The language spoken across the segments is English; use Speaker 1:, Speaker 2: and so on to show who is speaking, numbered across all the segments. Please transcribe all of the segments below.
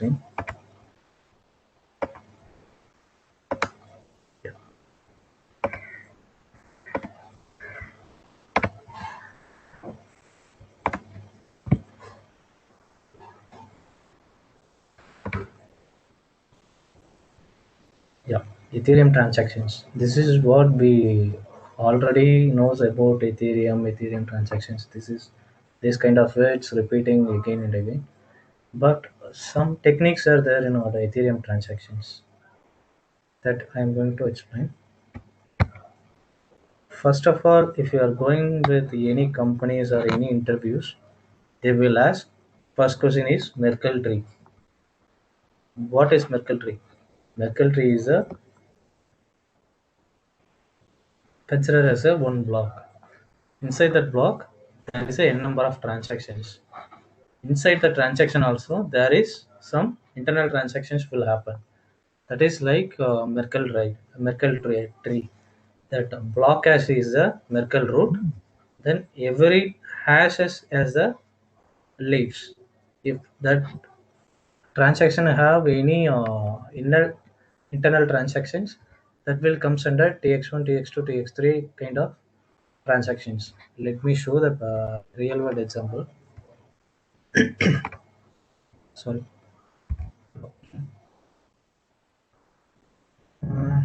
Speaker 1: screen. Yeah. Yeah, Ethereum transactions. This is what we already knows about Ethereum transactions. This kind of words repeating again and again. But some techniques are there in our Ethereum transactions that I'm going to explain. First of all, if you are going with any companies or any interviews, they will ask, first question is Merkle tree. What is Merkle tree? Merkle tree is a considered as a one block. Inside that block, there is a n number of transactions. Inside the transaction also, there is some internal transactions will happen. That is like Merkle tree. That block hash is the Merkle root. Then every hash has the leaves. If that transaction have any internal transactions, that will comes under tx1, tx2, tx3 kind of transactions. Let me show the real world example. Sorry. Uh,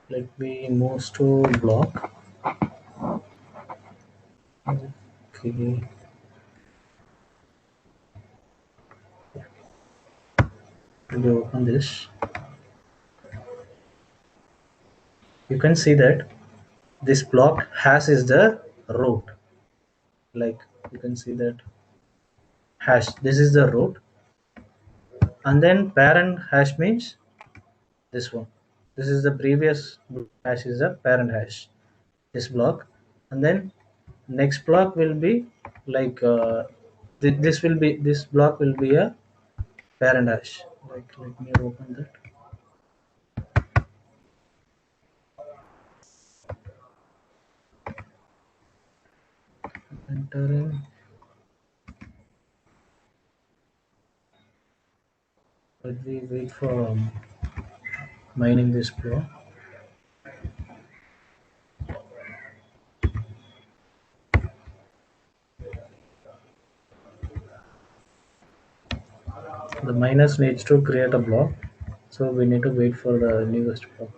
Speaker 1: Let me move to block. Okay. Let me open this. You can see that this block hash is the root. Like you can see that hash. This is the root, and then parent hash means this one. This is the previous hash is the parent hash. This block, and then next block will be like this block will be a parent hash. Like let me open that. Entering. Let me wait for mining this block. The miners needs to create a block, so we need to wait for the newest block.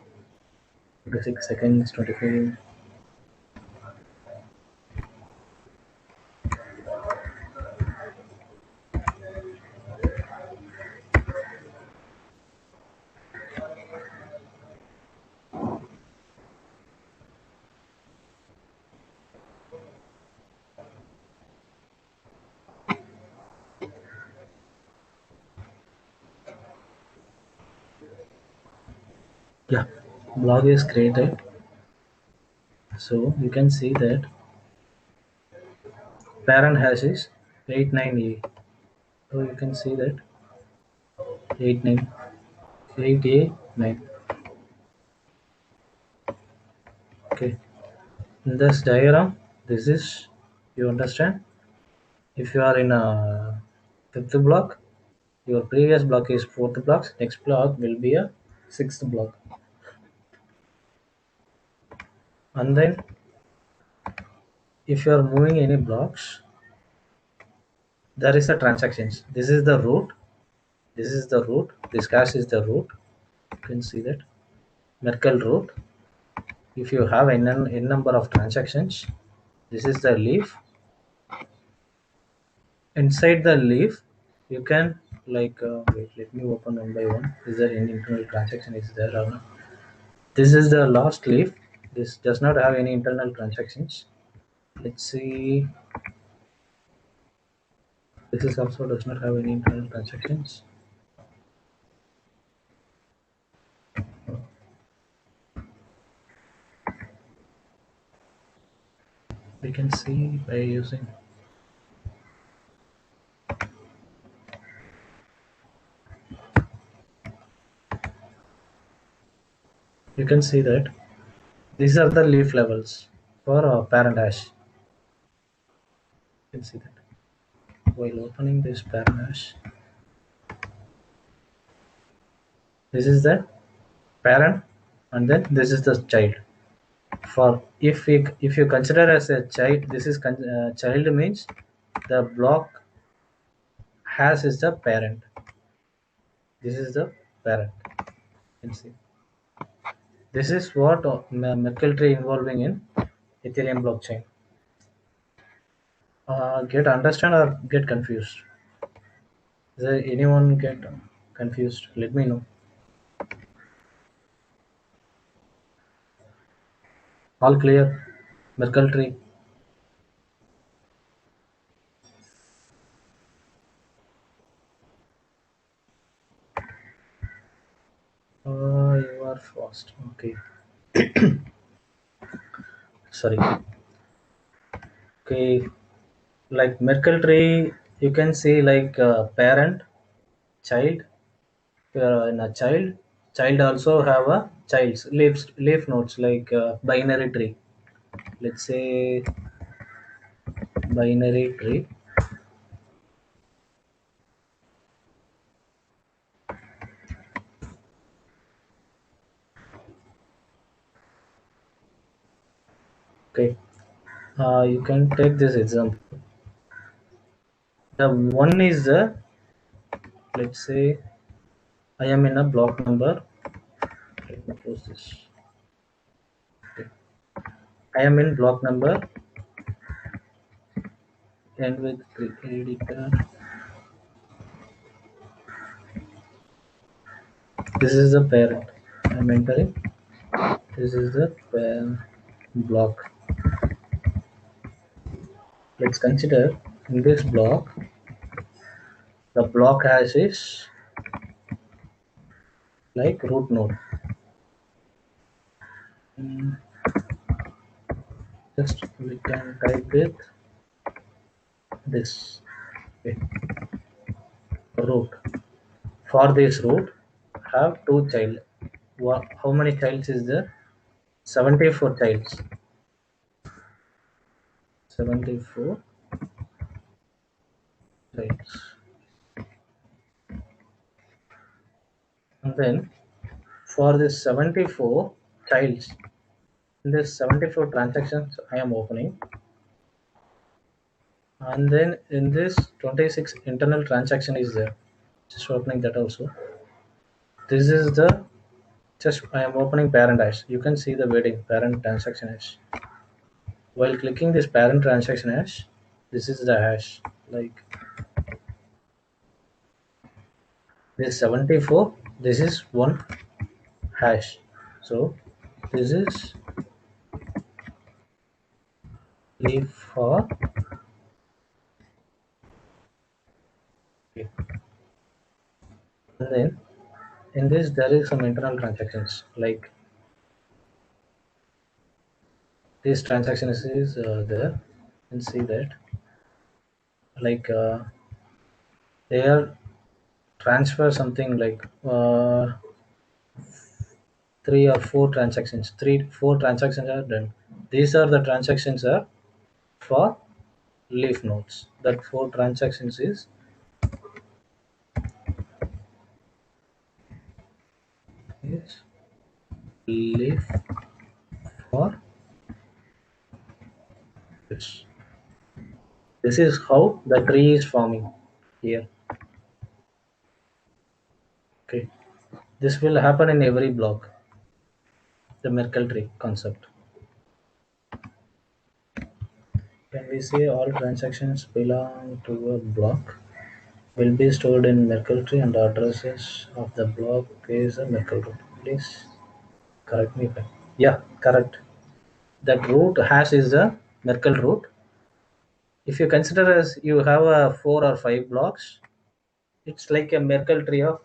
Speaker 1: 26 seconds, 25. Yeah, block is created. So you can see that parent hash is 89A. So you can see that 89 8A9. Okay. In this diagram, this is you understand. If you are in a fifth block, your previous block is fourth block. Next block will be a sixth block, and then if you are moving any blocks, there is a transactions. This is the root. This is the root. This cache is the root. You can see that Merkle root. If you have n number of transactions, this is the leaf. Inside the leaf, you can like wait. Let me open one by one. Is there any internal transaction? Is there or not? This is the last leaf. This does not have any internal transactions. Let's see. This is also does not have any internal transactions. We can see by using. You can see that these are the leaf levels for parent hash. You can see that while opening this parent hash. This is the parent, and then this is the child. For if you consider as a child, this is child means the block has is the parent. This is the parent. You can see. This is what Merkle tree involving in Ethereum blockchain. Get understand or get confused? Is there anyone get confused? Let me know. All clear. Merkle tree. You are fast. Okay. Sorry. Okay. Like Merkle tree, you can see like parent, child. In a child also have a child's leaf nodes like binary tree. Let's say binary tree. Okay. You can take this example. The one is the, let's say I am in a block number. Let me close this. Okay. I am in block number end with editor. This is the parent. I'm entering. This is the parent block. Let's consider in this block the block hash is like root node. Mm, just we can type it this, okay. Root. For this root have two child. How many childs is there? 74 childs. 74 childs. And then for this 74 childs, in this 74 transactions I am opening, and then in this 26 internal transaction is there. Just opening that also. This is the, just I am opening parent hash. You can see the wording parent transaction hash. While clicking this parent transaction hash, this is the hash. Like this 74, this is one hash. So this is leaf for, okay. And then in this there is some internal transactions like this transaction is there. You can see that like they are transfer something like three or four transactions. Three, four transactions are done. These are the transactions are for leaf nodes. That four transactions is leaf for this. This is how the tree is forming here. Okay. This will happen in every block. The Merkle tree concept. When we say all transactions belong to a block, will be stored in Merkle tree and the addresses of the block is a Merkle root. Please correct me if I. Yeah, correct. That root hash is the Merkle root. If you consider as you have a four or five blocks, it's like a Merkle tree of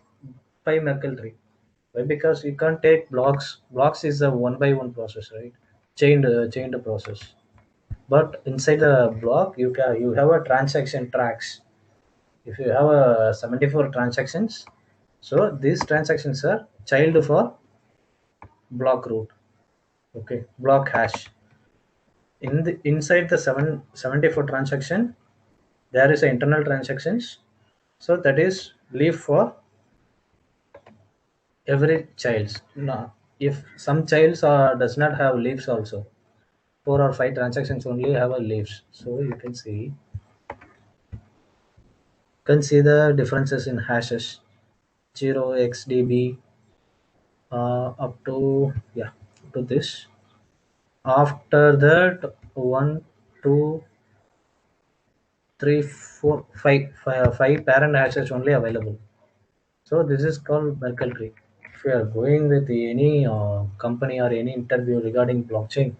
Speaker 1: five Merkle tree. Why? Because you can't take blocks. Blocks is a one by one process, right? Chained process. But inside the block, you have a transaction tracks. If you have a 74 transactions, so these transactions are child for block root. Okay, block hash. In the inside the 74 transaction, there is a internal transactions. So that is leaf for every child. No, if some childs does not have leaves also, four or five transactions only have a leaves. So you can see the differences in hashes 0xdb up to yeah to this. After that, one, two, three, four, five parent hashes only available. So this is called Merkle tree. If you are going with any company or any interview regarding blockchain,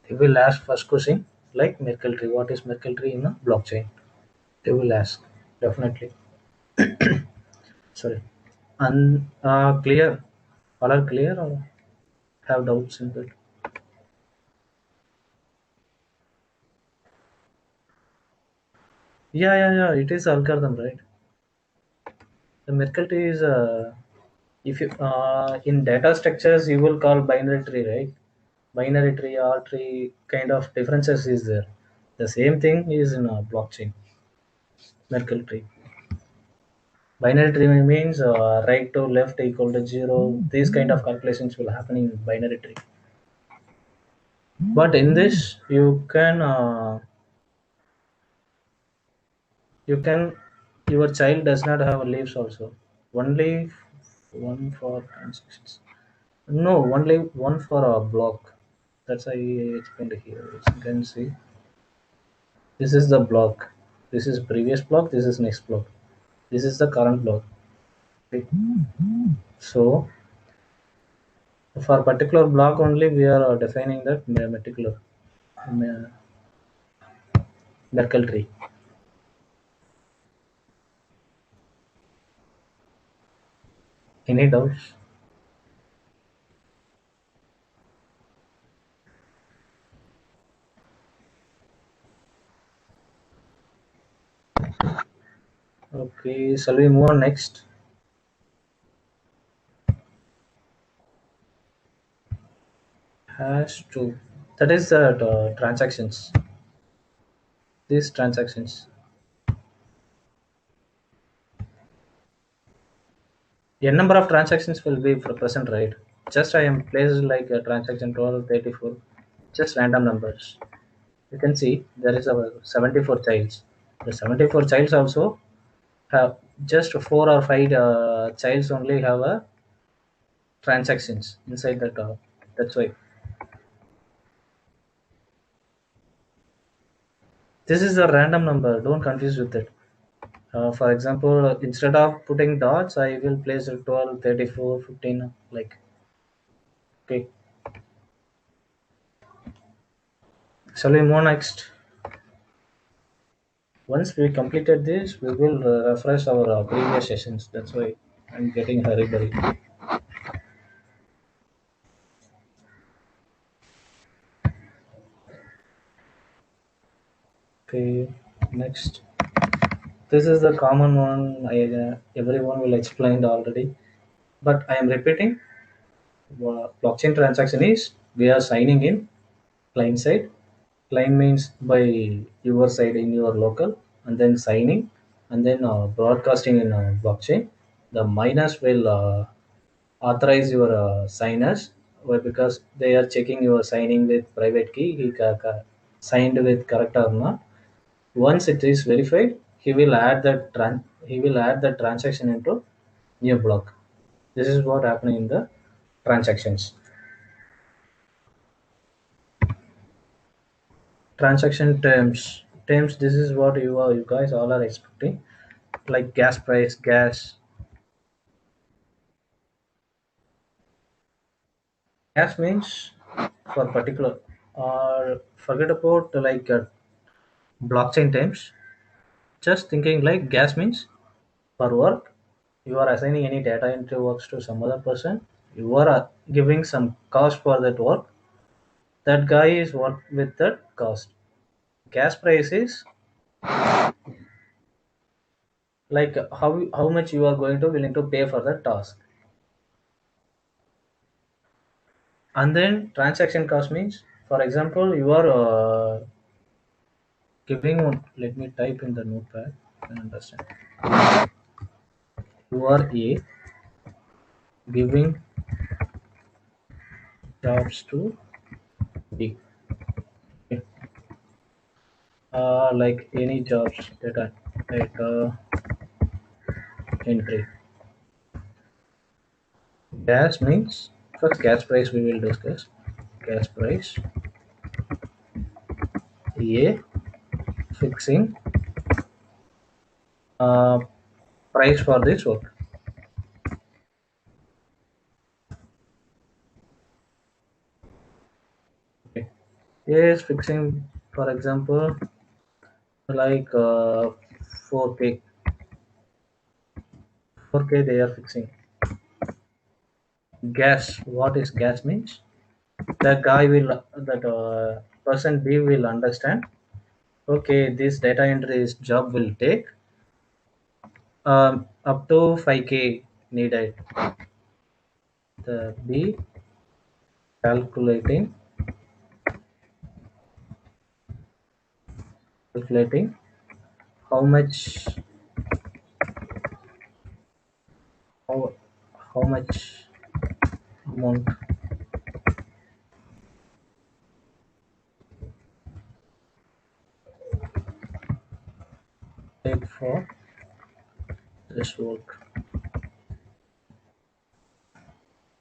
Speaker 1: they will ask first question like Merkle tree. What is Merkle tree in a blockchain? They will ask definitely. Sorry. Clear. All are clear or have doubts in that? Yeah. It is algorithm, right? The Merkle tree is if you in data structures you will call binary tree, right? Binary tree, R tree, kind of differences is there. The same thing is in a blockchain. Merkle tree. Binary tree means right to left equal to zero. These kind of calculations will happen in binary tree. But in this, you can your child does not have leaves also. Only one for transactions. No, only one for a block. That's I explained here. You can see this is the block. This is previous block. This is next block. This is the current block. Okay. So for particular block only, we are defining that particular uh, Merkle tree. Any doubts? Okay, shall we move on next? Hash two. That is the transactions. These transactions. A number of transactions will be present, right? Just I am placed like a transaction 12, 34, just random numbers. You can see there is a 74 childs. The 74 childs also have just four or five childs only have a transactions inside that. That's why this is a random number. Don't confuse with it. For example, instead of putting dots, I will place 12, 34, 15. Like okay. Shall we move next? Once we completed this, we will refresh our previous sessions. That's why I'm getting hurried. Okay, next. This is the common one. Everyone will explain already, but I am repeating. Blockchain transaction is we are signing in client side. Client means by your side in your local, and then signing, and then broadcasting in blockchain. The miners will authorize your signers, because they are checking your signing with private key. Signed with correct or not. Once it is verified, he will add the transaction into new block. This is what happening in the transactions. Transaction terms. This is what you guys all are expecting, like gas price, gas means for particular, or forget about like blockchain terms. Just thinking like gas means for work, you are assigning any data entry works to some other person. You are giving some cost for that work. That guy is work with that cost. Gas price is like how much you are going to willing to pay for the task. And then transaction cost means, for example, you are giving. Let me type in the notepad. I understand. You are A. giving jobs to B. Okay. Like any jobs data entry. Gas means first gas price we will discuss. Gas price A fixing uh, price for this work. Okay. A is fixing, for example, like 4K. 4K they are fixing. Gas. What is gas means? The guy will that person B will understand. Okay, this data entry job will take up to 5K needed. The B calculating calculating how much how, how much amount take for this work.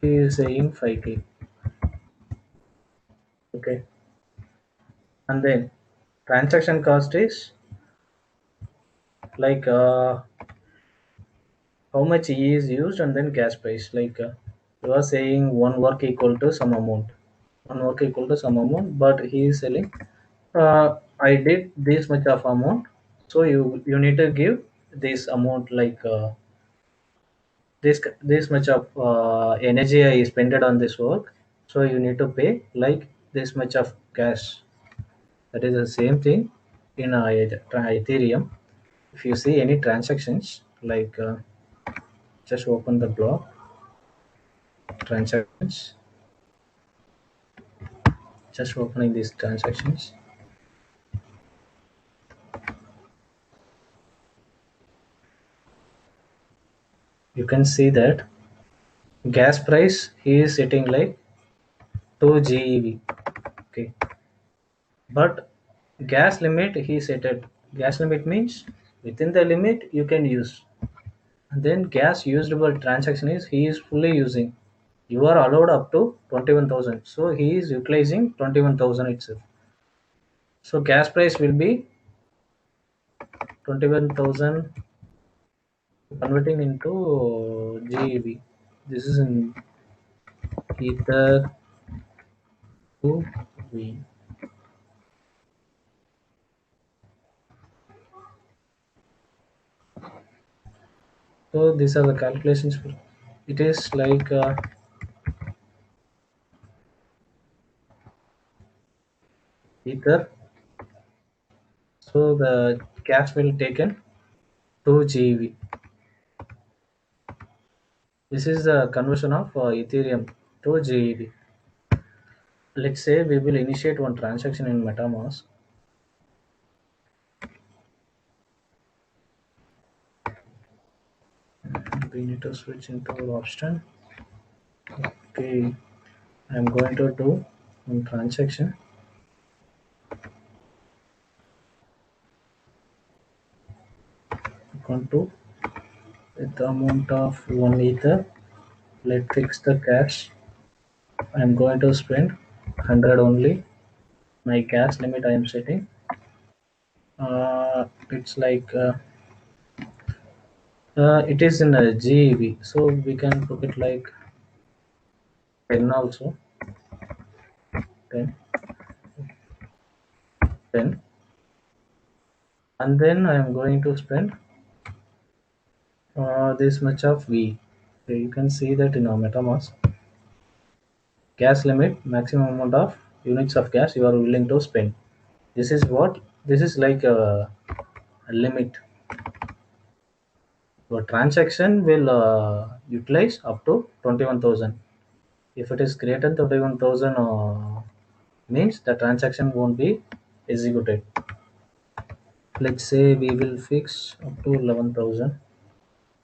Speaker 1: He is saying 5K. Okay, and then transaction cost is like how much E is used and then gas price. Like you are saying one work equal to some amount. One work equal to some amount, but he is selling. I did this much of amount, so you need to give this amount like this much of energy I spent on this work. So you need to pay like this much of gas. That is the same thing in Ethereum. If you see any transactions, like just open the block transactions, just opening these transactions. You can see that gas price he is setting like 2 GeV. Okay, but gas limit he set it. Gas limit means within the limit you can use. And then gas usable transaction is he is fully using. You are allowed up to 21,000. So he is utilizing 21,000 itself. So gas price will be 21,000 converting into GeV. This is in ether to V. So these are the calculations. It is like ether. So the gas will taken 2 GeV. This is the conversion of Ethereum to GeV. Let's say we will initiate one transaction in MetaMask. We need to switch into our option. Okay, I'm going to do one transaction. I'm going to with the amount of 1 ether. Let's fix the cash. I'm going to spend 100 only. My gas limit I am setting. It's like it is in a GeV, so we can put it like 10 also. 10, 10. And then I am going to spend this much of V. So you can see that in our MetaMask gas limit, maximum amount of units of gas you are willing to spend. This is what this is like a limit. Your transaction will utilize up to 21,000. If it is greater than 21,000 means the transaction won't be executed. Let's say we will fix up to 11,000,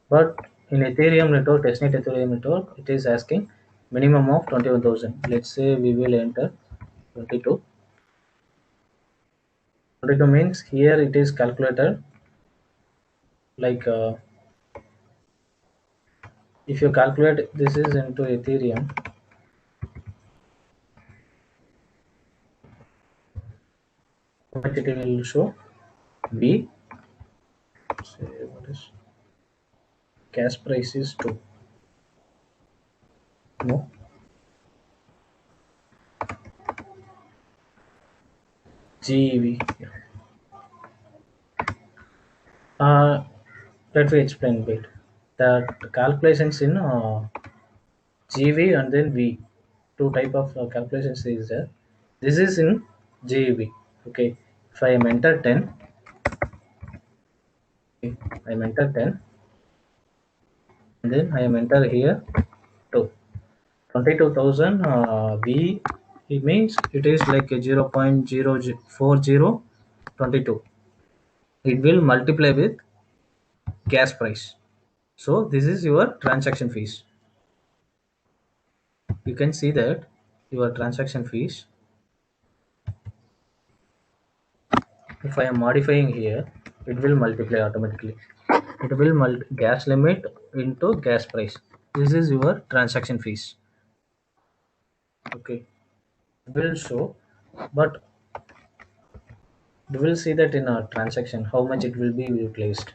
Speaker 1: but In Ethereum network, testnet Ethereum network, it is asking minimum of 21,000. Let's say we will enter 22. 22 means here it is calculated like if you calculate this is into Ethereum, what it will show? B. Say what is gas price is 2. No. GEV. Yeah. Let me explain a bit. The calculations in GV and then V. Two type of calculations is there. This is in GEV. Okay. If I am enter 10, okay, I am enter 10, and then I am enter here 2. 22,000 V, it means it is like a 0.004022. It will multiply with gas price. So this is your transaction fees. You can see that your transaction fees, if I am modifying here, it will multiply automatically. It will gas limit into gas price. This is your transaction fees. Okay, it will show, but we will see that in a transaction how much it will be replaced.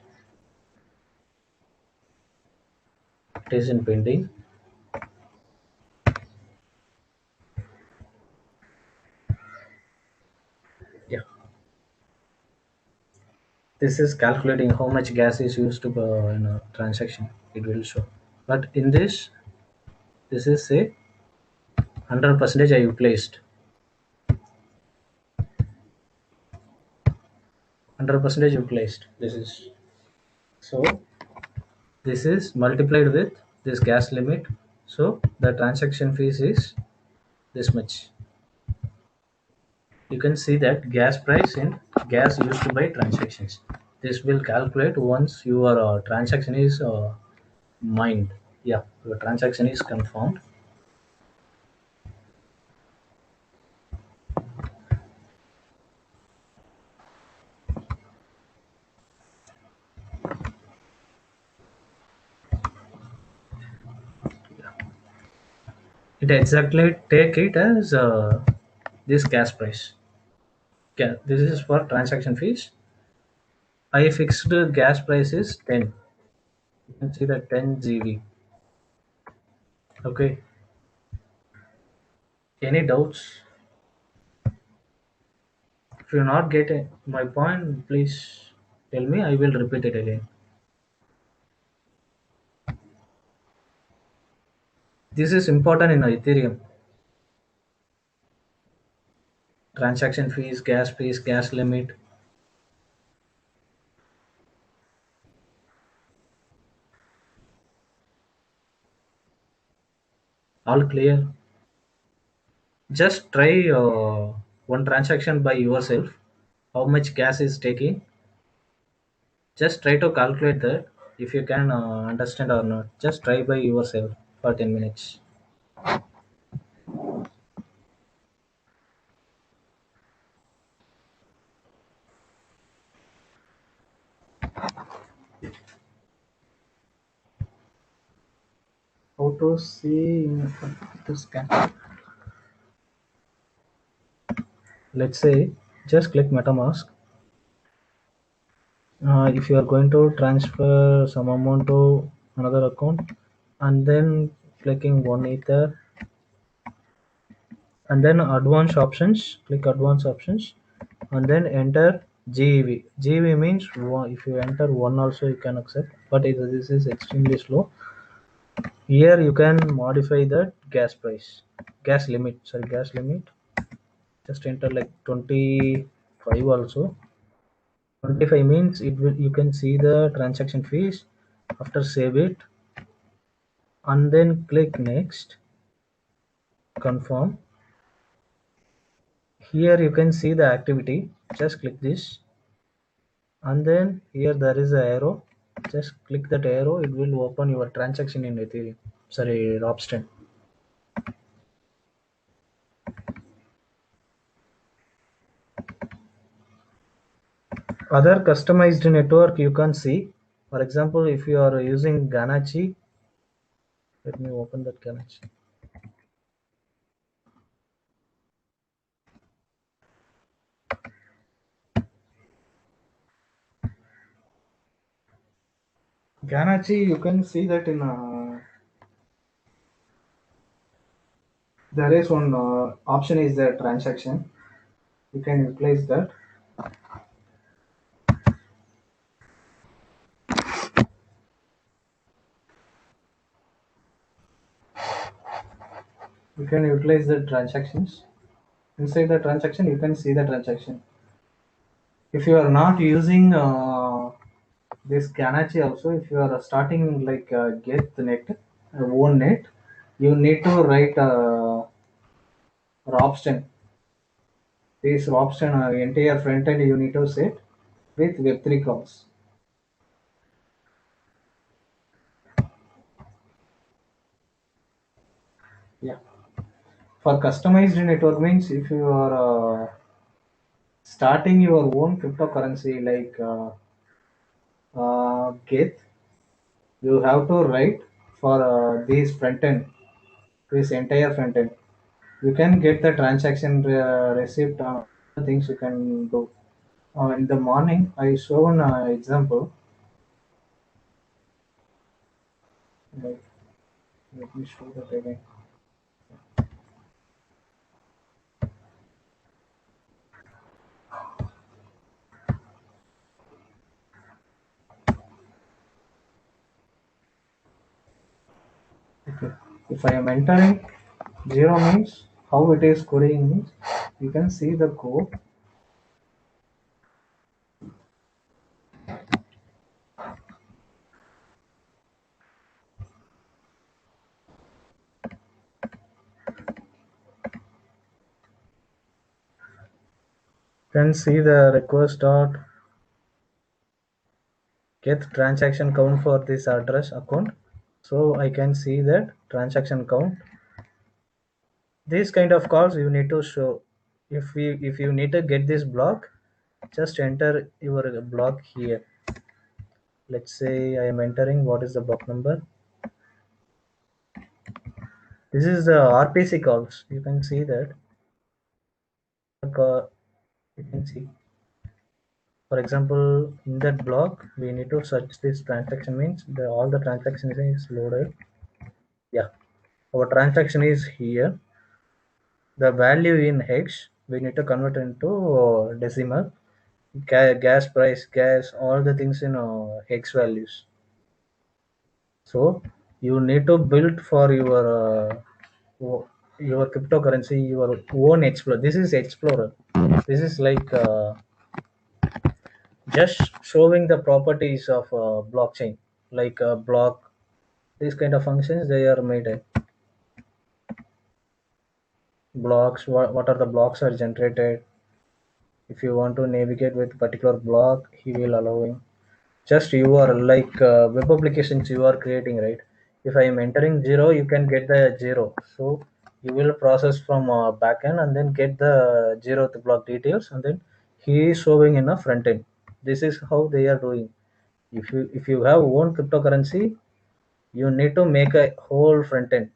Speaker 1: It is in pending. Yeah, this is calculating how much gas is used to in a transaction. It will show, but in this is say 100% I replaced. 100% replaced. This is so. This is multiplied with this gas limit. So the transaction fees is this much. You can see that gas price in gas used by transactions. This will calculate once your transaction is mined. Yeah, your transaction is confirmed. It exactly take it as this gas price. This is for transaction fees. I fixed gas price is 10. You can see that 10 GV. Okay. Any doubts? If you not get my point, please tell me. I will repeat it again. This is important in Ethereum. Transaction fees, gas limit, all clear. Just try one transaction by yourself. How much gas is taking? Just try to calculate that. If you can understand or not, just try by yourself for 10 minutes. How to see in this scan? Let's say just click MetaMask. If you are going to transfer some amount to another account, and then clicking one ether, and then advanced options, click advanced options, and then enter GEV. GEV means if you enter one also you can accept, but this is extremely slow. Here you can modify the gas price, gas limit. Just enter like 25 also. 25 means it will, you can see the transaction fees. After save it, and then click next, confirm. Here you can see the activity. Just click this, and then here there is a arrow. Just click that arrow, it will open your transaction in Ethereum. Sorry, Ropsten. Other customized network you can see. For example, if you are using Ganachi, let me open that Ganachi. Ganachi, you can see that in there is one option is the transaction. You can replace that. You can utilize the transactions. Inside the transaction, you can see the transaction. If you are not using this Ganachi also, if you are starting like get the net, own net, you need to write Robston. This Robston entire front end you need to set with Web3 calls. Yeah. For customized network means if you are starting your own cryptocurrency like Geth, you have to write for this front end, this entire front end. You can get the transaction receipt, things you can do. In the morning, I show an example. Like, let me show that again. Okay. If I am entering zero means how it is coding means you can see the code. Can see the request dot get transaction count for this address account. So I can see that transaction count. These kind of calls you need to show. If you need to get this block, just enter your block here. Let's say I am entering what is the block number. This is the RPC calls. You can see that. You can see. For example, in that block, we need to search this transaction means all the transactions is loaded. Yeah, our transaction is here. The value in hex we need to convert into decimal. Gas price, gas, all the things in hex values. So you need to build for your cryptocurrency your own explorer. This is explorer. This is like just showing the properties of blockchain, like a block. These kind of functions they are made. Blocks. What are the blocks are generated? If you want to navigate with particular block, he will allowing. Just you are like web applications you are creating, right? If I am entering zero, you can get the zero. So you will process from backend and then get the zeroth block details, and then he is showing in a front end. This is how they are doing. If you have own cryptocurrency, you need to make a whole front end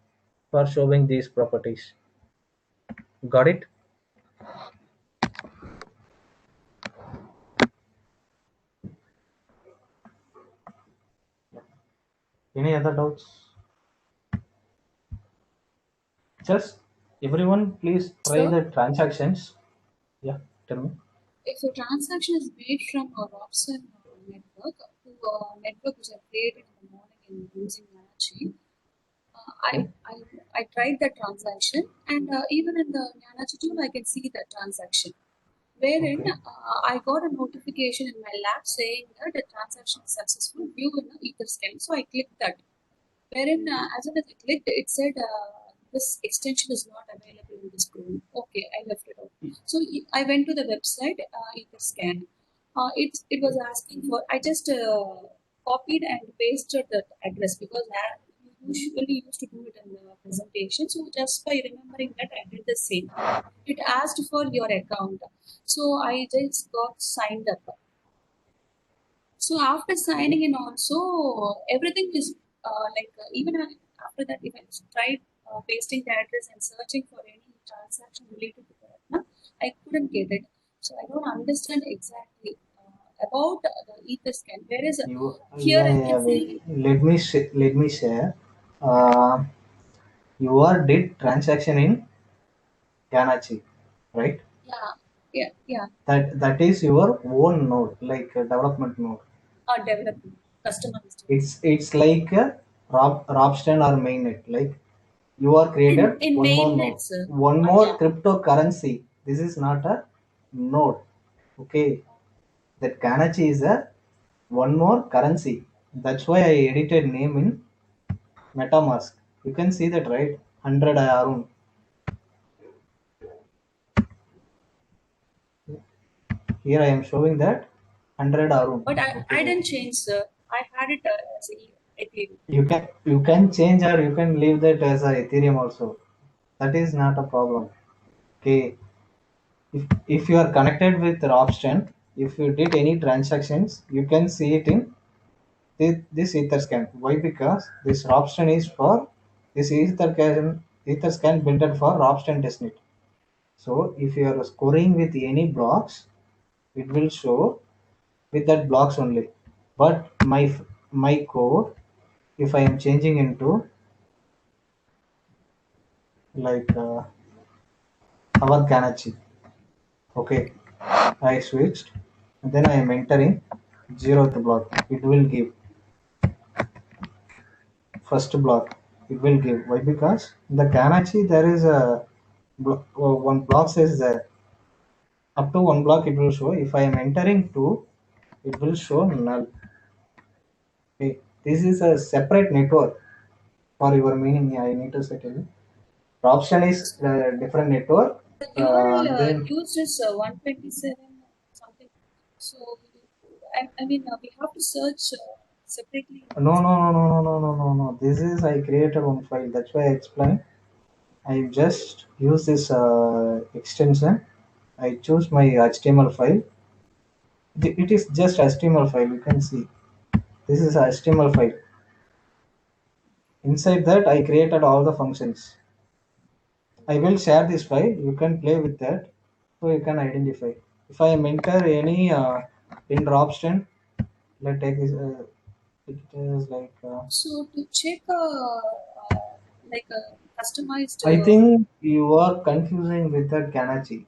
Speaker 1: for showing these properties. Got it? Any other doubts? Just everyone, please try
Speaker 2: So,
Speaker 1: the transactions. Yeah, tell me.
Speaker 2: if a transaction is made from a Robson network to a network which I created in the morning in using Nanachi, uh, I,
Speaker 1: Okay.
Speaker 2: I I tried the transaction, and even in the Nanachi tool, I can see the transaction. Wherein
Speaker 1: Okay.
Speaker 2: I got a notification in my lab saying that the transaction is successful, view in the Etherscan. So I clicked that. Wherein, as soon as I clicked, it said this extension is not available in this Chrome. Okay, I left it out. So I went to the website, Etherscan. It was asking for. I just copied and pasted that address because I usually used to do it in the presentation. So just by remembering that, I did the same. It asked for your account, so I just got signed up. So after signing in, also everything is even after that, if I tried pasting the address and searching for any transaction related to that, no, I couldn't get it. So I don't understand exactly about the Etherscan. Whereas
Speaker 1: You,
Speaker 2: here
Speaker 1: yeah,
Speaker 2: I
Speaker 1: yeah, yeah,
Speaker 2: can
Speaker 1: wait.
Speaker 2: see,
Speaker 1: Let me share. Uh, you are did transaction in Ganachi, right?
Speaker 2: yeah, yeah,
Speaker 1: That is your own node, like a development node.
Speaker 2: development, customized.
Speaker 1: It's like a Robston or mainnet. Like you are
Speaker 2: In
Speaker 1: created
Speaker 2: in
Speaker 1: one more node,
Speaker 2: mainnets,
Speaker 1: one more
Speaker 2: yeah.
Speaker 1: cryptocurrency. This is not a node. Okay, that Ganachi is a one more currency. That's why I edited name in MetaMask. You can see that, right? 100 Arun. Here I am showing that 100 Arun.
Speaker 2: But I
Speaker 1: Okay.
Speaker 2: didn't change, sir. I had it as a Ethereum.
Speaker 1: You can change or you can leave that as a Ethereum also. That is not a problem. Okay. If you are connected with Robston, if you did any transactions, you can see it in this Etherscan. Why? Because this Robston is for this Etherscan built for Robston testnet. So if you are scoring with any blocks, it will show with that blocks only. But my code, if I am changing into like our Kanachi, okay, I switched, and then I am entering zeroth block. It will give first block. It will give. Why? Because in the Kanachi there is a one block says that up to one block it will show. If I am entering two, it will show null. Okay. This is a separate network for your meaning. Yeah, I need to settle it. The option is different network.
Speaker 2: The URL
Speaker 1: Then
Speaker 2: used is 127 something. So I mean, we have to search separately.
Speaker 1: no, no, no, no, no, no, no, no, no. This is I created one file. That's why I explained. I just use this extension. I choose my HTML file. It is just HTML file. You can see this is a HTML file. Inside that, I created all the functions. I will share this file. You can play with that, so you can identify. If I enter any in Robston, let's take this. It is like
Speaker 2: So to check like a customized,
Speaker 1: I think you are confusing with that Kanachi.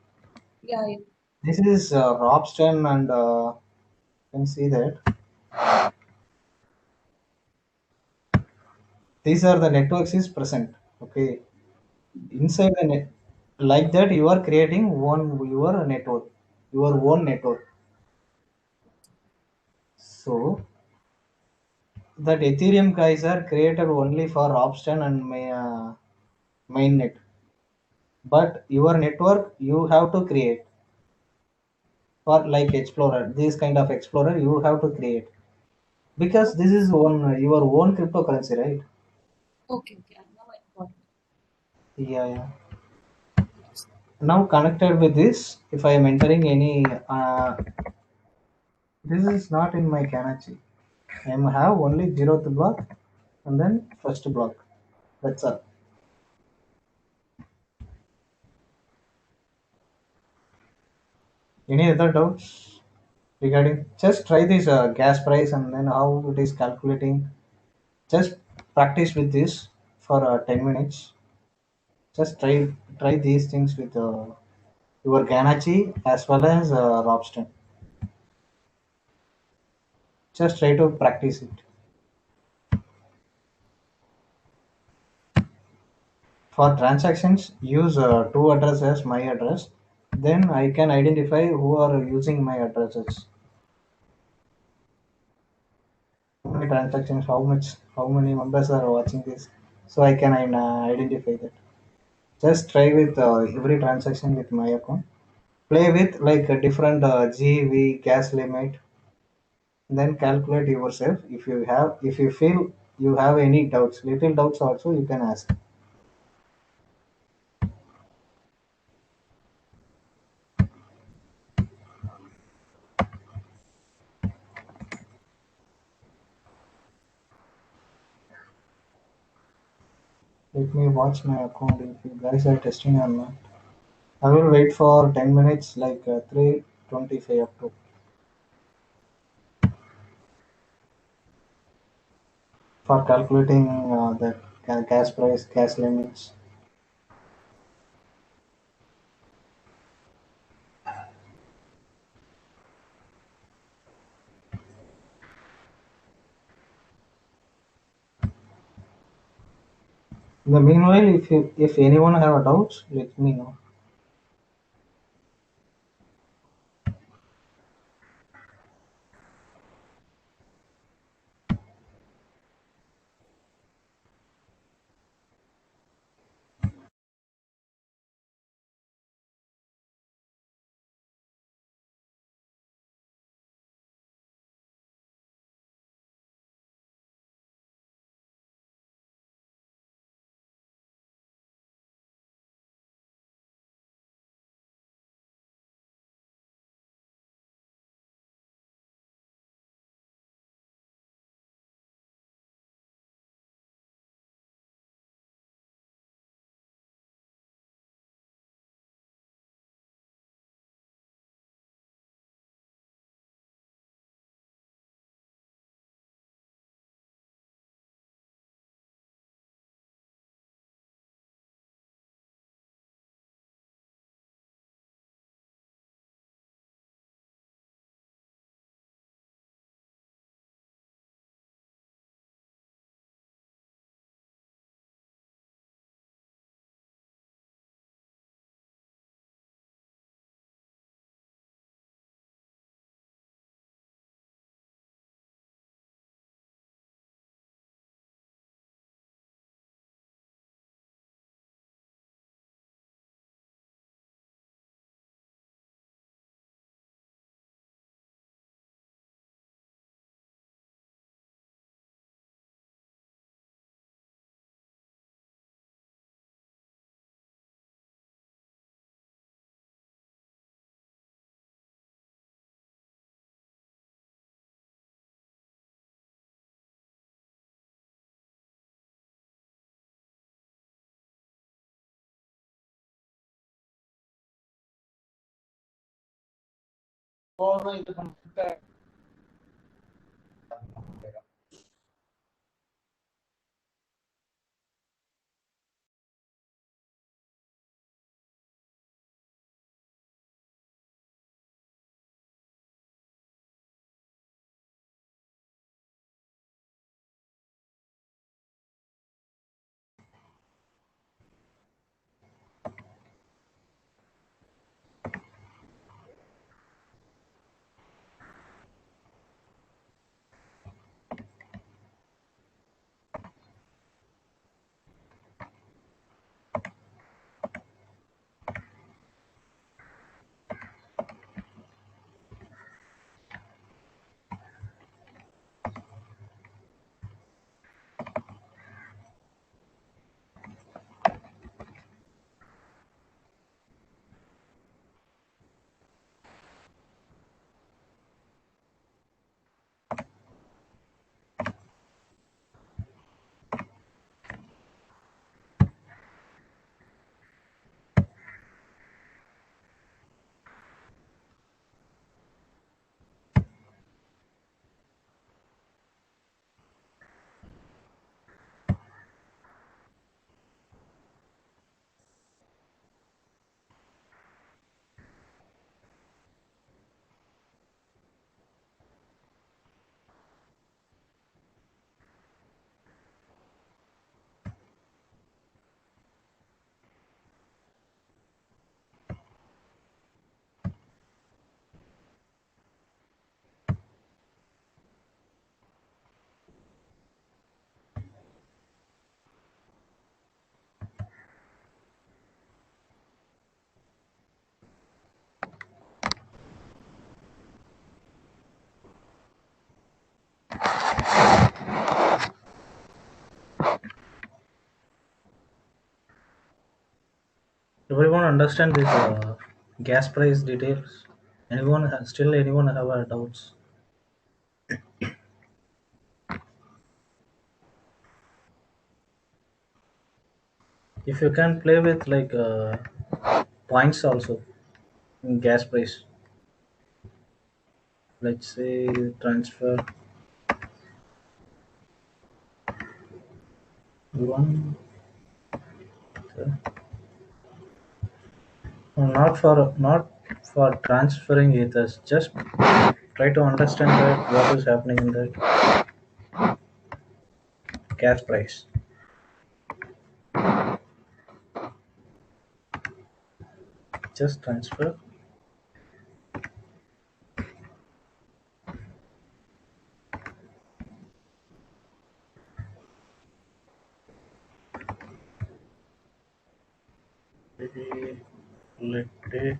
Speaker 2: yeah,
Speaker 1: This is Robston, and you can see that these are the networks is present. Okay, inside the net, like that you are creating your network, your own network. So that Ethereum guys are created only for Robston and mainnet. But your network you have to create for like Explorer. This kind of Explorer you have to create because this is your own cryptocurrency, right?
Speaker 2: okay, okay. Now I got it.
Speaker 1: Yeah, yeah.
Speaker 2: Yes.
Speaker 1: Now connected with this, if I am entering any, this is not in my Kanachi. I am have only zeroth block and then first block. That's all. Any other doubts regarding? Just try this gas price and then how it is calculating. Just practice with this for 10 minutes. Just try these things with your Ganachi as well as Robston. Just try to practice it. For transactions, use two addresses, my address. Then I can identify who are using my addresses. How many transactions, how many members are watching this. So I can identify that. Just try with every transaction with my account. Play with like a different GV gas limit. then calculate yourself. If you feel you have any doubts, little doubts also, you can ask. Let me watch my account if you guys are testing or not. I will wait for 10 minutes, like 3:25 up to. For calculating the gas price, gas limits. In the meanwhile, if anyone have doubts, let me know. Everyone understand this gas price details? Still anyone have doubts? If you can play with like points also in gas price, let's say transfer one, not for transferring ethers. Just try to understand that what is happening in that gas price. Just transfer. Maybe let take.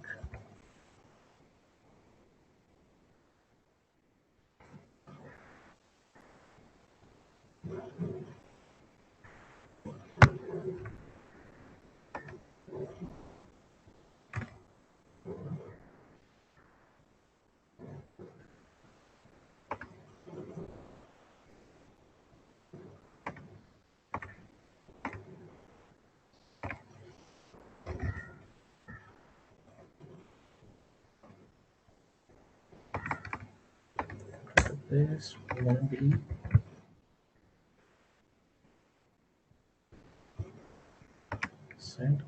Speaker 1: This 1B. Send.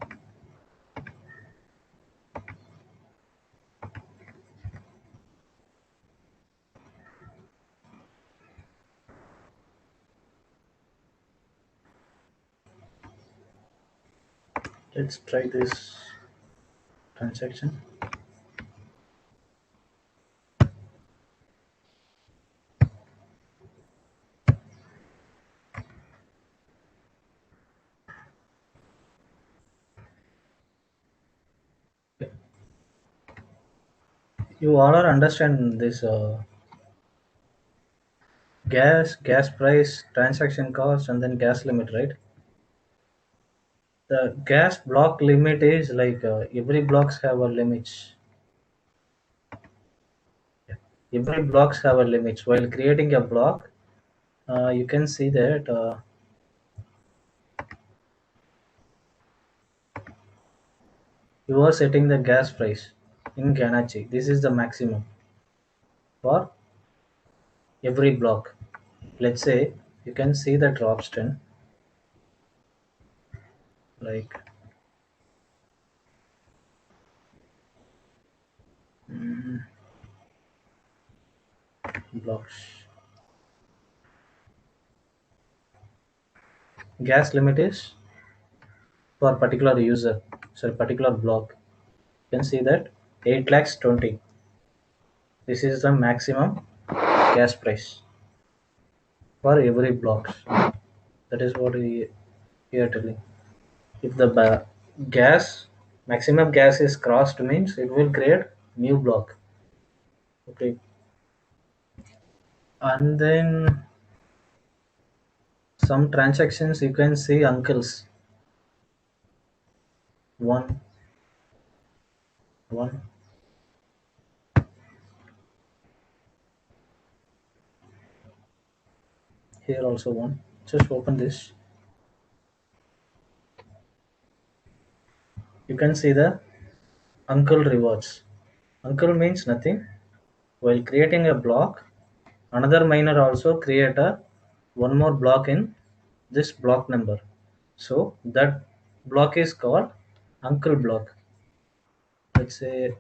Speaker 1: Let's try this transaction. You all are understand this gas price, transaction cost, and then gas limit, right? The gas block limit is like every blocks have a limits. Every blocks have a limits. While creating a block, you can see that you are setting the gas price in Ganachi. This is the maximum for every block. Let's say you can see the dropston like mm, blocks. Gas limit is for particular user, so particular block. You can see that 8 lakhs 20. This is the maximum gas price for every block. That is what we are telling. If the gas maximum gas is crossed means it will create new block. Okay, and then some transactions you can see uncles one one here also one. Just open this. You can see the uncle rewards. Uncle means nothing. While creating a block, another miner also create a one more block in this block number. So that block is called uncle block. Let's say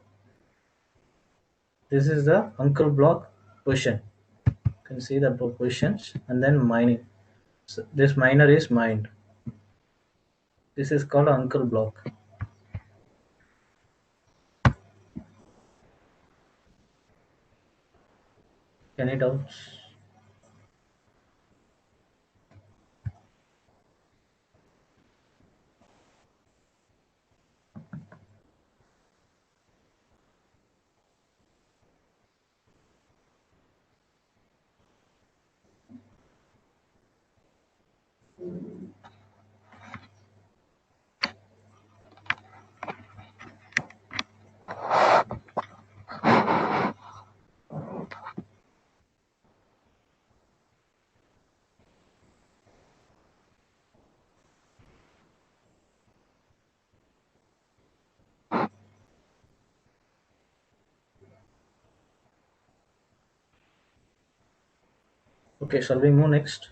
Speaker 1: this is the uncle block position. You can see the positions and then mining. So this miner is mined. This is called uncle block. Any doubts? Okay, shall we move next?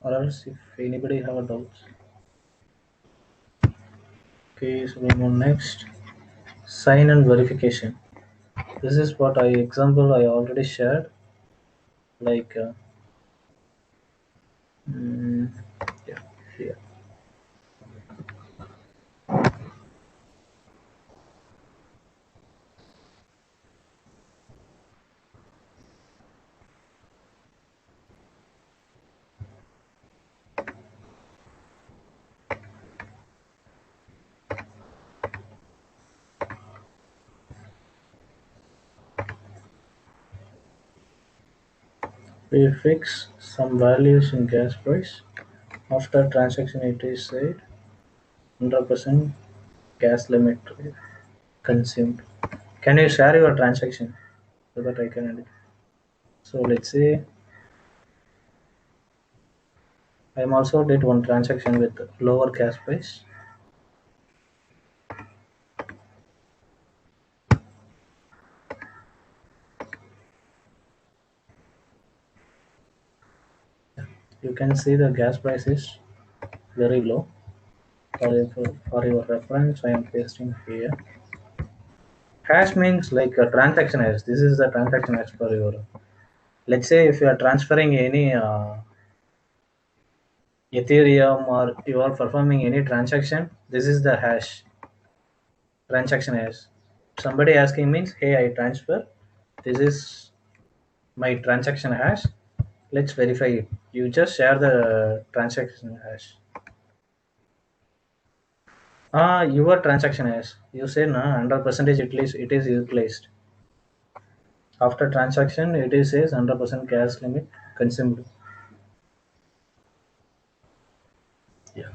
Speaker 1: Or else if anybody have a doubts. Okay, so we move next. Sign and verification. This is what I example I already shared. Like mm, yeah, here. We fix some values in gas price. After transaction, it is said 100% gas limit consumed. Can you share your transaction so that I can edit? So let's say I am also did one transaction with lower gas price. You can see the gas price is very low. For your reference, I am pasting here. Hash means like a transaction hash. This is the transaction hash for your. Let's say if you are transferring any Ethereum or you are performing any transaction, this is the hash. Transaction hash. Somebody asking means, hey, I transfer. This is my transaction hash. Let's verify it. You just share the transaction hash. Your transaction hash. You say no, 100% it is utilized. After transaction, it is says 100% gas limit consumed. Yeah.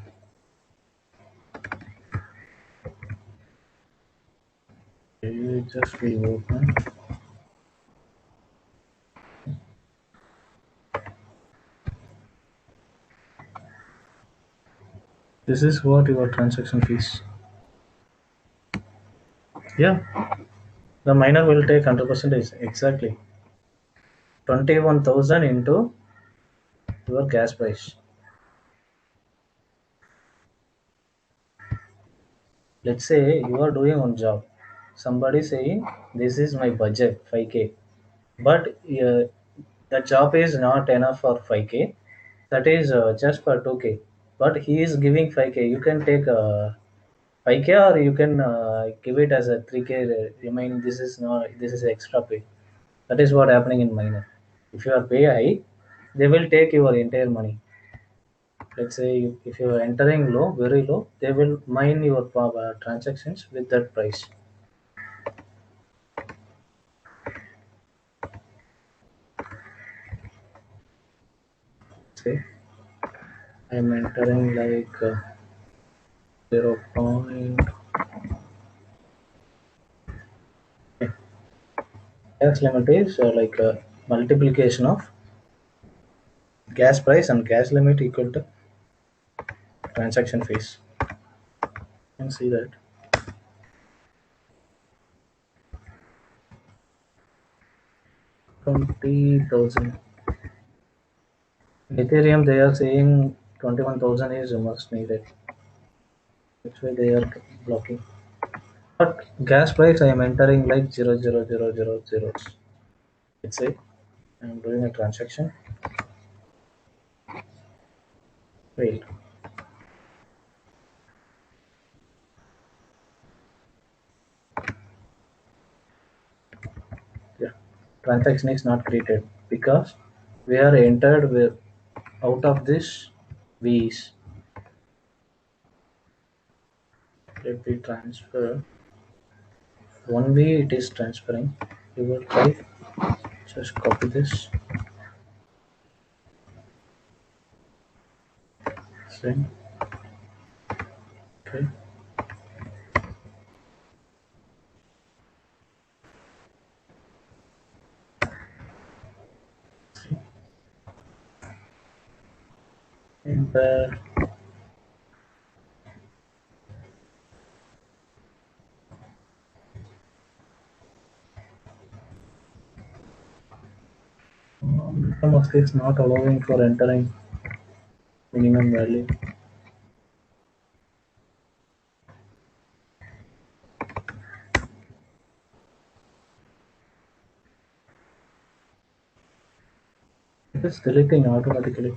Speaker 1: You just reopen. This is what your transaction fees. Yeah, the miner will take 100% exactly 21,000 into your gas price. Let's say you are doing one job. Somebody saying this is my budget 5k, but the job is not enough for 5k. That is just for 2k. But he is giving 5k. You can take 5k or you can give it as a 3k. Remind this is not this is extra pay. That is what happening in miner. If you are pay high, they will take your entire money. Let's say if you are entering low, very low, they will mine your transactions with that price. Say I am entering like 0. Gas limit is like a multiplication of gas price and gas limit equal to transaction fees. You can see that 20,000. In Ethereum, they are saying 21,000 is must needed. That's why they are blocking. But gas price, I am entering like 0.0000 zeros. Let's say I am doing a transaction. Wait, yeah, transaction is not created because we are entered with out of this V's. Let me transfer one V. It is transferring. You will try. Just copy this. Send. Okay. And MetaMask is not allowing for entering minimum value. It is deleting automatically.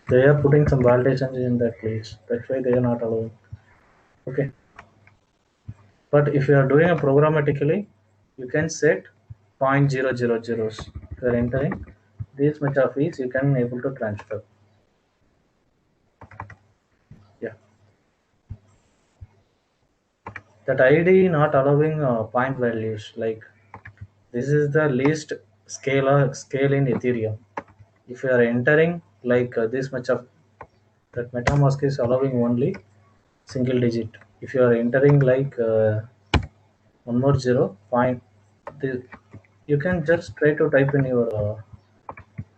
Speaker 1: They are putting some validations in that place. That's why they are not allowing. Okay. But if you are doing a programmatically, you can set 0.000s. If you are entering this much of fees, you can able to transfer. Yeah. That ID not allowing point values. Like this is the least scale in Ethereum. If you are entering like this much of that, MetaMask is allowing only single digit. If you are entering like one more zero point, the, you can just try to type in your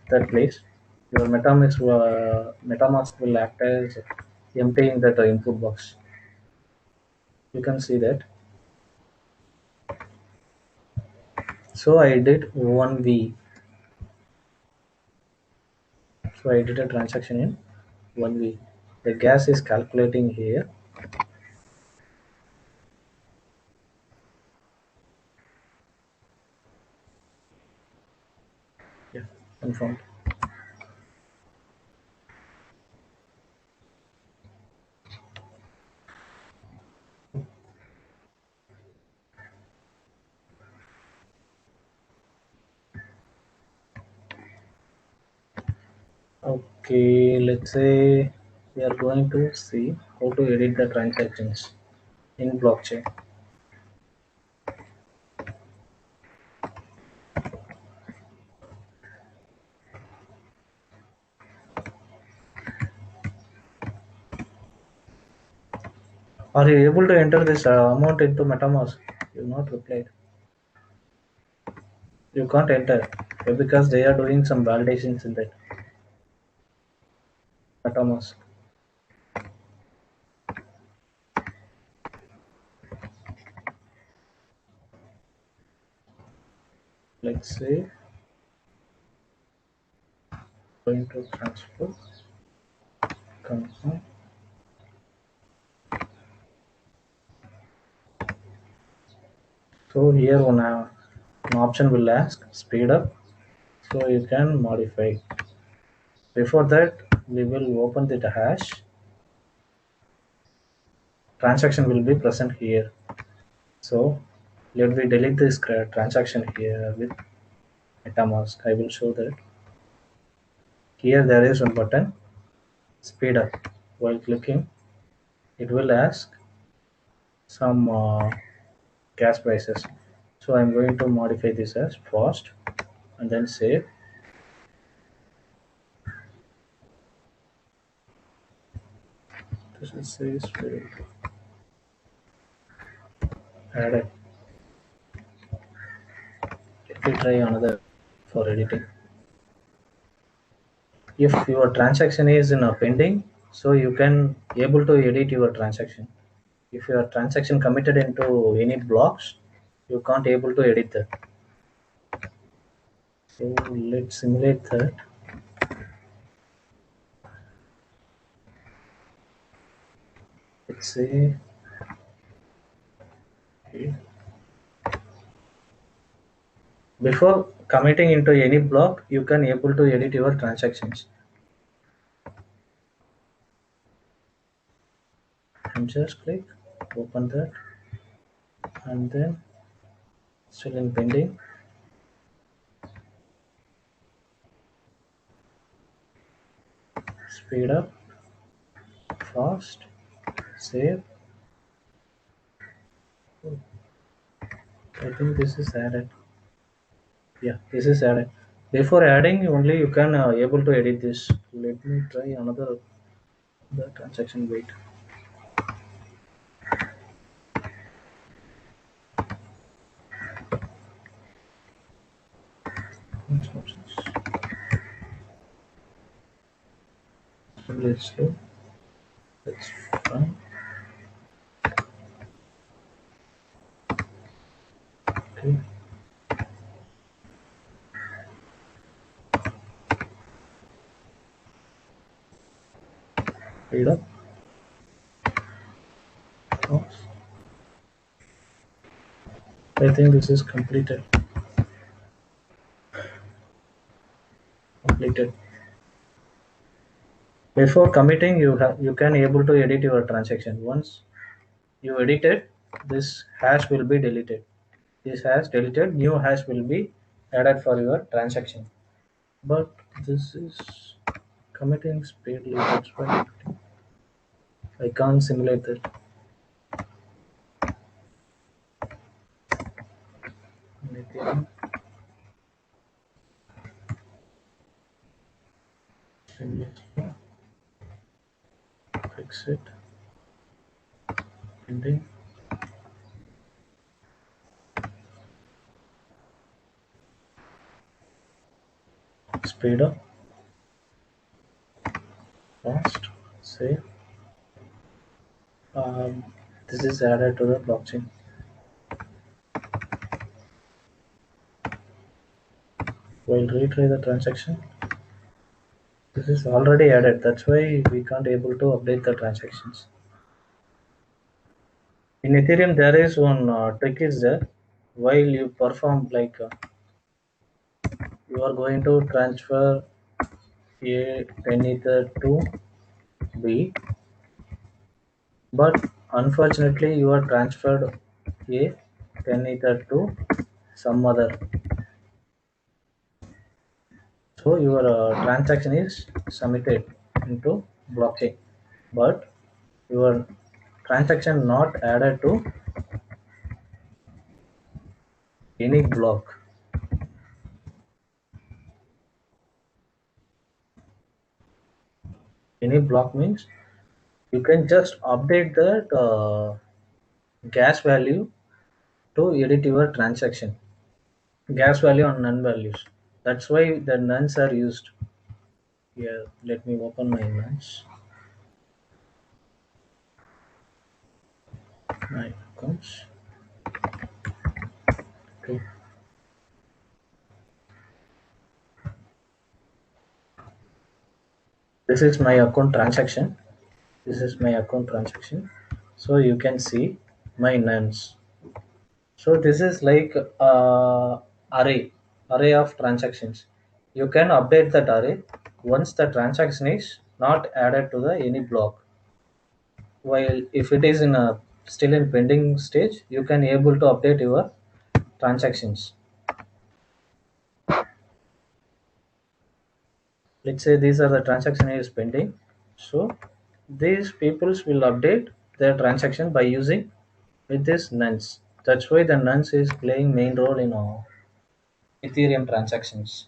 Speaker 1: that place. Your MetaMask will act as emptying that input box. You can see that. So I did 1V. So I did a transaction in 1V. The gas is calculating here. Yeah, confirmed. Okay, let's say we are going to see how to edit the transactions in blockchain. Are you able to enter this amount into MetaMask? You not replied. You can't enter because they are doing some validations in that MetaMask. Let's say going to transfer, confirm. So here an option will ask speed up, so you can modify. Before that, we will open the hash. Transaction will be present here. So let me delete this transaction here with MetaMask. I will show that. Here there is one button, speed up. While clicking, it will ask some gas prices. So I'm going to modify this as fast and then save. This is say speed. Add it. Let me try another for editing. If your transaction is in a pending, so you can able to edit your transaction. If your transaction committed into any blocks, you can't able to edit that. So let's simulate that. Let's say okay. Before committing into any block, you can able to edit your transactions. And just click, open that, and then still in pending. Speed up, fast, save. I think this is added. Yeah, this is added. Before adding, only you can able to edit this. Let me try another the transaction wait. Options. Let's do. That's fine. Okay. Speed up. Oh, I think this is completed. Completed. Before committing, you can able to edit your transaction. Once you edit it, this hash will be deleted. This hash deleted, new hash will be added for your transaction. But this is committing speedily. That's why I can't simulate that. Ethereum, simulate, fix it, pending, speed up, fast, save. Um, this is added to the blockchain. We'll retry the transaction. This is already added. That's why we can't able to update the transactions. In Ethereum, there is one trick is there. While you perform like you are going to transfer a 10 ether to B, but unfortunately you are transferred a 10 ether to some other. So your transaction is submitted into blockchain, but your transaction not added to any block. Any block means you can just update that gas value to edit your transaction. Gas value on none values. That's why the nuns are used. Yeah, let me open my nuns. My accounts. Okay. This is my account transaction. This is my account transaction. So you can see my nuns. So this is like array of transactions. You can update that array once the transaction is not added to the any block. While if it is in a still in pending stage, you can able to update your transactions. Let's say these are the transaction is pending. So these peoples will update their transaction by using with this nuns. That's why the nuns is playing main role in Ethereum transactions.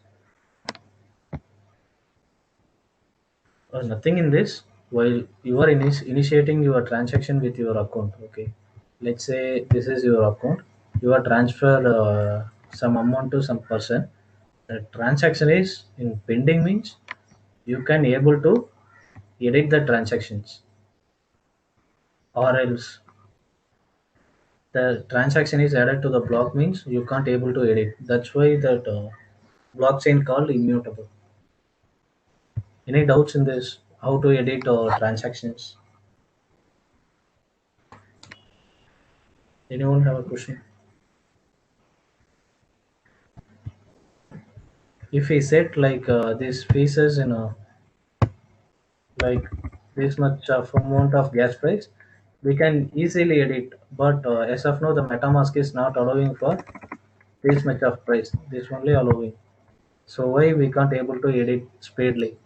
Speaker 1: Nothing in this while you are initiating your transaction with your account. Okay, let's say this is your account. You are transfer some amount to some person. The transaction is in pending means you can able to edit the transactions, or else the transaction is added to the block means you can't able to edit. That's why that blockchain called immutable. Any doubts in this? How to edit transactions? Anyone have a question? If we set like these pieces in a like this much of amount of gas price, we can easily edit. But as of now, the MetaMask is not allowing for this much of price. This only allowing. So why we can't able to edit speedily?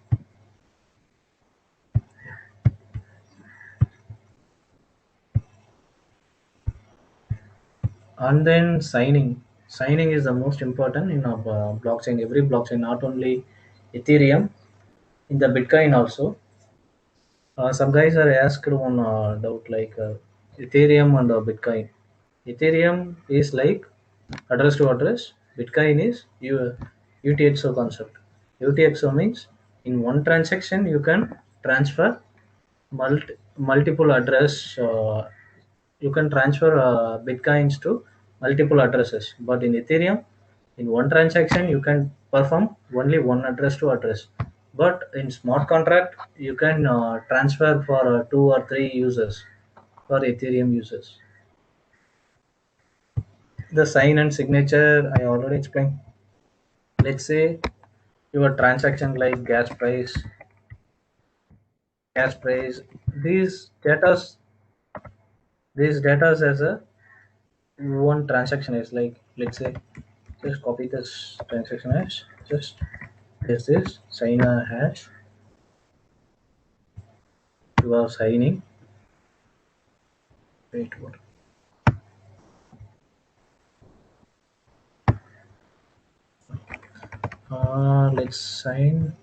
Speaker 1: And then signing is the most important in a blockchain. Every blockchain, not only Ethereum, in the Bitcoin also. Some guys are asked one doubt like Ethereum and Bitcoin. Ethereum is like address to address. Bitcoin is UTXO concept. UTXO means in one transaction you can transfer multiple address. You can transfer bitcoins to multiple addresses. But in Ethereum, in one transaction you can perform only one address to address. But in smart contract you can transfer for 2 or 3 users, for Ethereum users. The sign and signature I already explained. Let's say your transaction like gas price, these data these data as a one transaction is like, let's say, just copy this transaction hash, just paste this, sign a hash, you are signing. Wait, what? Let's sign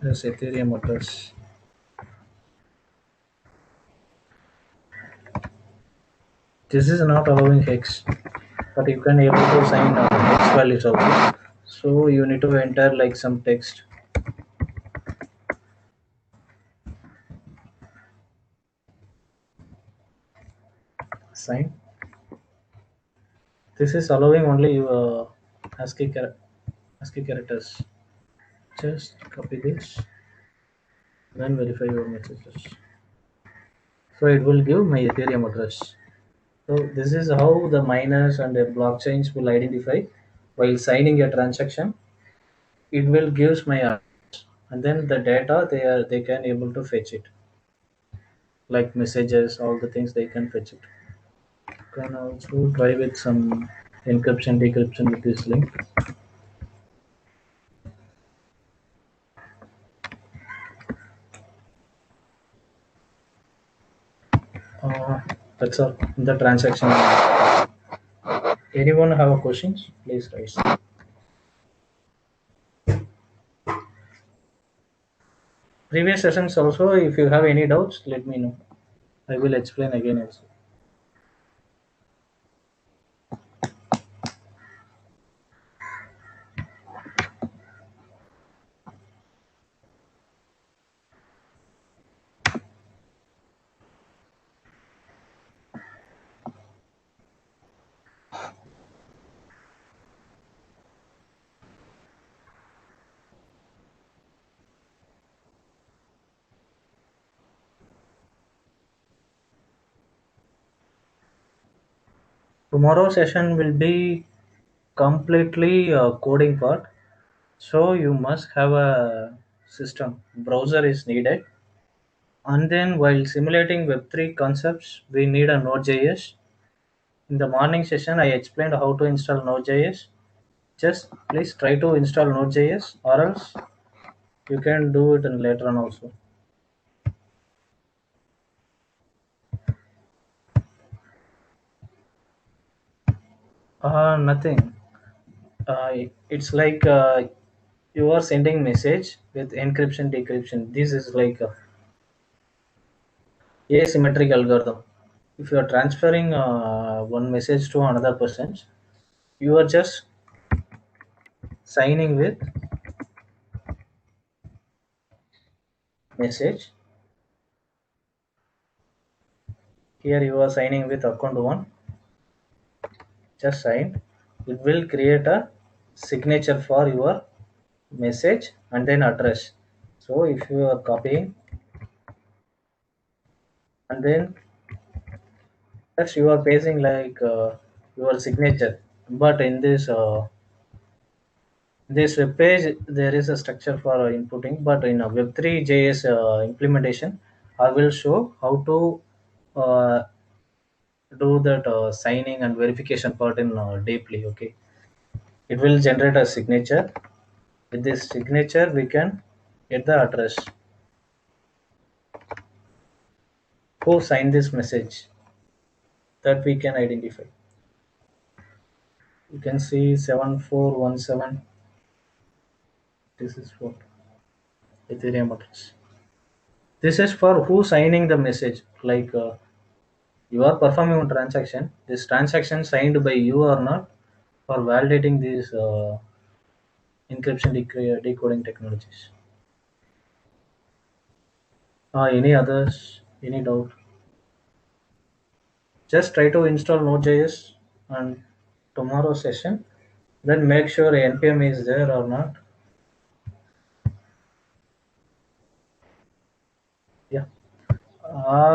Speaker 1: this Ethereum address. This is not allowing hex, but you can able to sign hex values also. So you need to enter like some text. Sign. This is allowing only your ASCII characters. Just copy this, then verify your messages. So it will give my Ethereum address. So this is how the miners and the blockchains will identify while signing a transaction. It will gives my address, and then the data they can able to fetch it, like messages, all the things they can fetch it. You can also try with some encryption decryption with this link. Uh, that's all. The transaction. Anyone have a questions? Please raise. Previous sessions also, if you have any doubts, let me know. I will explain again also. Tomorrow session will be completely coding part. So you must have a system. Browser is needed. And then while simulating Web3 concepts, we need a Node.js. In the morning session, I explained how to install Node.js. Just please try to install Node.js, or else you can do it in later on also. Nothing. It's like you are sending message with encryption decryption. This is like a asymmetric algorithm. If you are transferring one message to another person, you are just signing with message. Here you are signing with account one. Just sign. It will create a signature for your message and then address. So if you are copying and then just you are pasting like your signature. But in this web page, there is a structure for inputting, but in a Web3 JS implementation, I will show how to uh, do that signing and verification part in deeply. Okay, it will generate a signature. With this signature, we can get the address. Who signed this message? That we can identify. You can see 7417. This is what Ethereum address. This is for who signing the message. Like you are performing a transaction. This transaction signed by you or not, for validating these encryption decoding technologies. Any others? Any doubt? Just try to install Node.js and tomorrow session. Then make sure npm is there or not.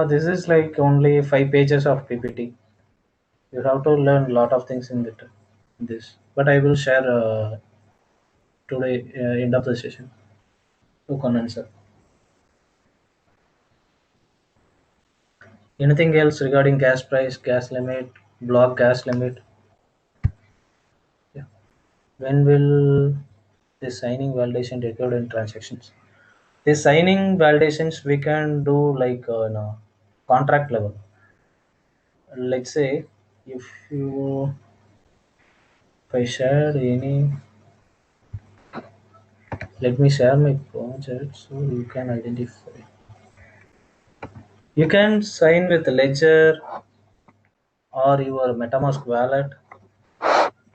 Speaker 1: This is like only 5 pages of PPT. You have to learn a lot of things in this. But I will share today end of the session to condenser. Anything else regarding gas price, gas limit, block gas limit? Yeah. When will the signing validation record in transactions? The signing validations we can do like no, contract level. Let's say if you if I share any, let me share my project so you can identify. You can sign with Ledger or your MetaMask wallet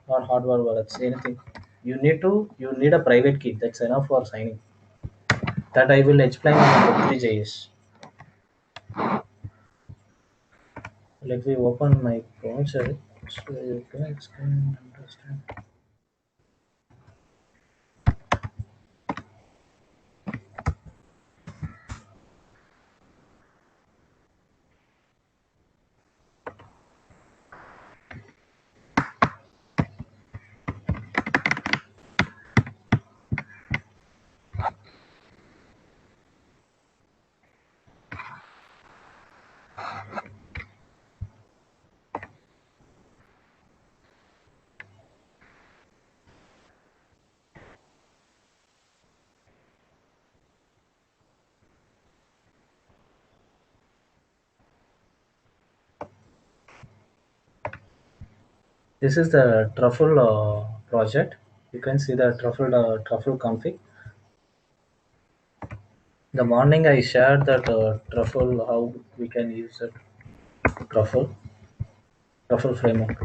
Speaker 1: or hardware wallets. Anything. You need a private key. That's enough for signing. That I will explain in Web3.js. Let me open my project so you guys can understand. This is the truffle project. You can see the truffle config. The morning I shared that truffle how we can use it. Truffle truffle framework.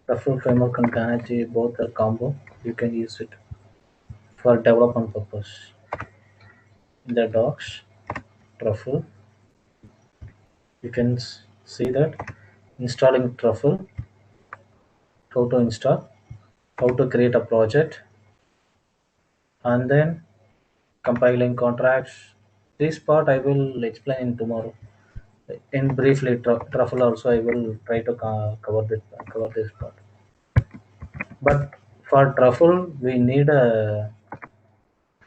Speaker 1: Truffle framework and Kanachi both are combo. You can use it for development purpose. In the docs, truffle, you can see that installing truffle, how to install, how to create a project, and then compiling contracts. This part I will explain in tomorrow. In briefly, truffle also I will try to cover this part. But for truffle, we need a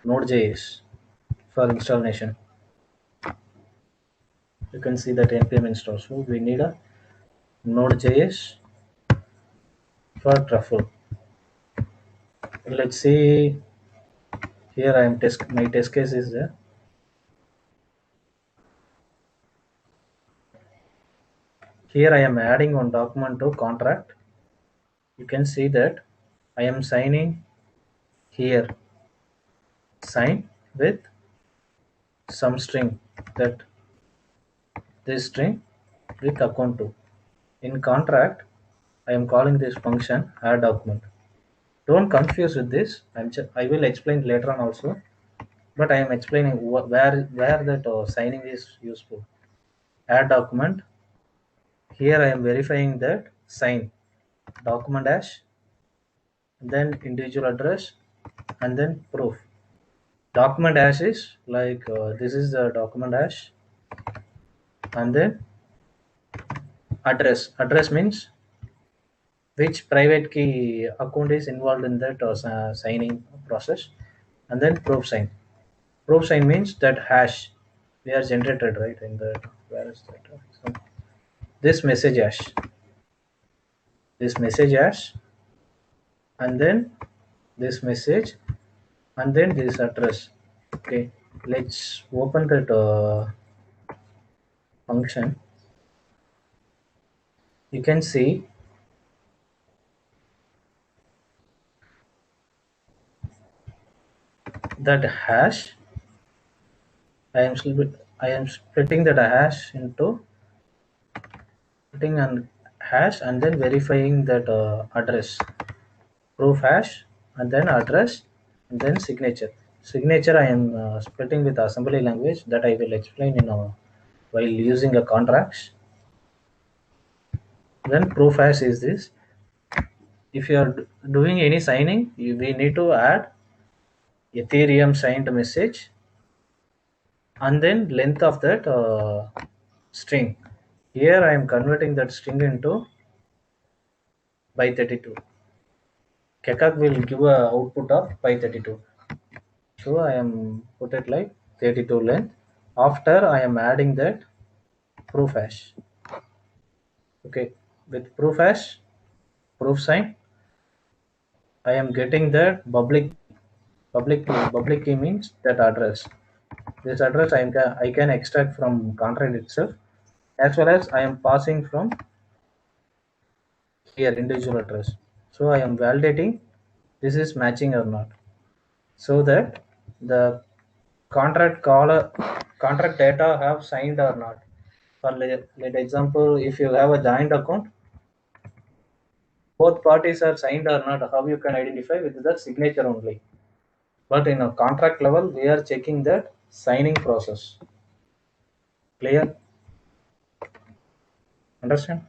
Speaker 1: Node.js for installation. You can see that npm install. So we need a Node.js for truffle. Let's see. Here I am test. My test case is there. Here I am adding one document to contract. You can see that I am signing here. Sign with some string, that this string with account to. In contract, I am calling this function add document. Don't confuse with this. I will explain later on also, but I am explaining where that signing is useful. Add document. Here I am verifying that sign document hash, then individual address, and then proof. Document hash is like this is the document hash, and then address. Address means which private key account is involved in that signing process, and then proof sign. Proof sign means that hash we are generated right in the, where is that? So this message hash, this message hash, and then this message, and then this address. Okay, let's open that function. You can see that hash. I am splitting that hash into putting an hash and then verifying that address, proof hash, and then address, and then signature. Signature I am splitting with assembly language that I will explain in while using a contracts. Then proof hash is this. If you are doing any signing, we need to add Ethereum signed message and then length of that string. Here I am converting that string into by 32. Kekak will give a output of by 32. So I am put it like 32 length. After I am adding that proof hash. Okay, with proof hash, proof sign, I am getting that public key means that address. This address I can extract from contract itself, as well as I am passing from here individual address. So I am validating this is matching or not, so that the contract data have signed or not. For let example, if you have a joint account, both parties are signed or not, how you can identify with the signature only. But in a contract level, we are checking that signing process. Clear? Understand?